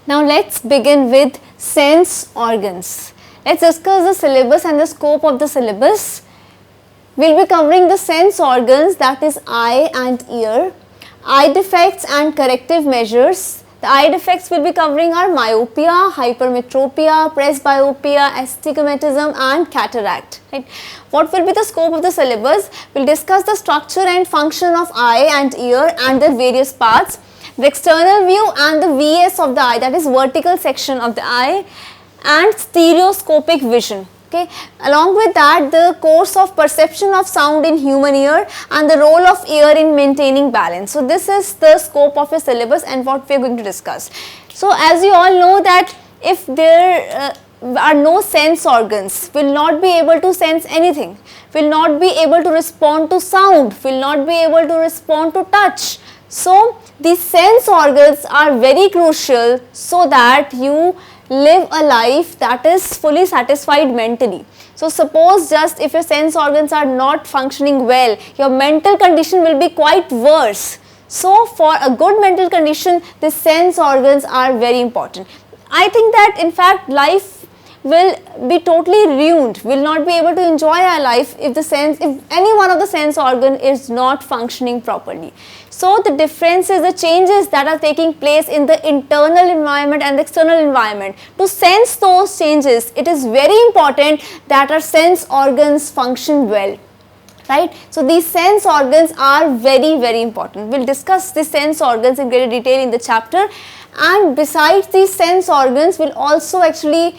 Now let's begin with sense organs. Let's discuss the syllabus and the scope of the syllabus. We'll be covering the sense organs, that is eye and ear, eye defects and corrective measures. The eye defects will be covering are myopia, hypermetropia, presbyopia, astigmatism and cataract. Right? What will be the scope of the syllabus? We'll discuss the structure and function of eye and ear and their various parts, the external view and the VS of the eye, that is vertical section of the eye, and stereoscopic vision. Okay. Along with that, the course of perception of sound in human ear and the role of ear in maintaining balance. So this is the scope of the syllabus and what we are going to discuss. So as you all know that if there are no sense organs, will not be able to sense anything, will not be able to respond to sound, will not be able to respond to touch. So these sense organs are very crucial so that you live a life that is fully satisfied mentally. So suppose just if your sense organs are not functioning well, your mental condition will be quite worse. So for a good mental condition, the sense organs are very important. I think that in fact life will be totally ruined, will not be able to enjoy our life if any one of the sense organ is not functioning properly. So the differences, the changes that are taking place in the internal environment and the external environment, to sense those changes, it is very important that our sense organs function well. Right? So these sense organs are very important. We'll discuss the sense organs in greater detail in the chapter, and besides these sense organs, we'll also actually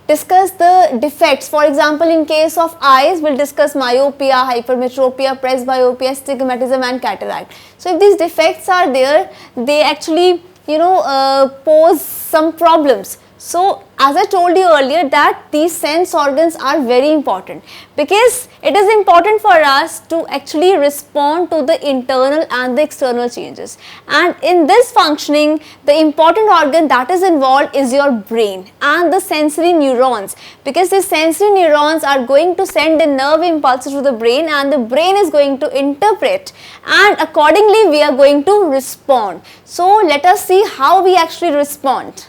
discuss the defects. For example, in case of eyes, we'll discuss myopia, hypermetropia, presbyopia, astigmatism and cataract. So if these defects are there, they actually pose some problems. So as I told you earlier that these sense organs are very important, because it is important for us to actually respond to the internal and the external changes, and in this functioning the important organ that is involved is your brain and the sensory neurons, because the sensory neurons are going to send the nerve impulses to the brain and the brain is going to interpret, and accordingly we are going to respond. So let us see how we actually respond.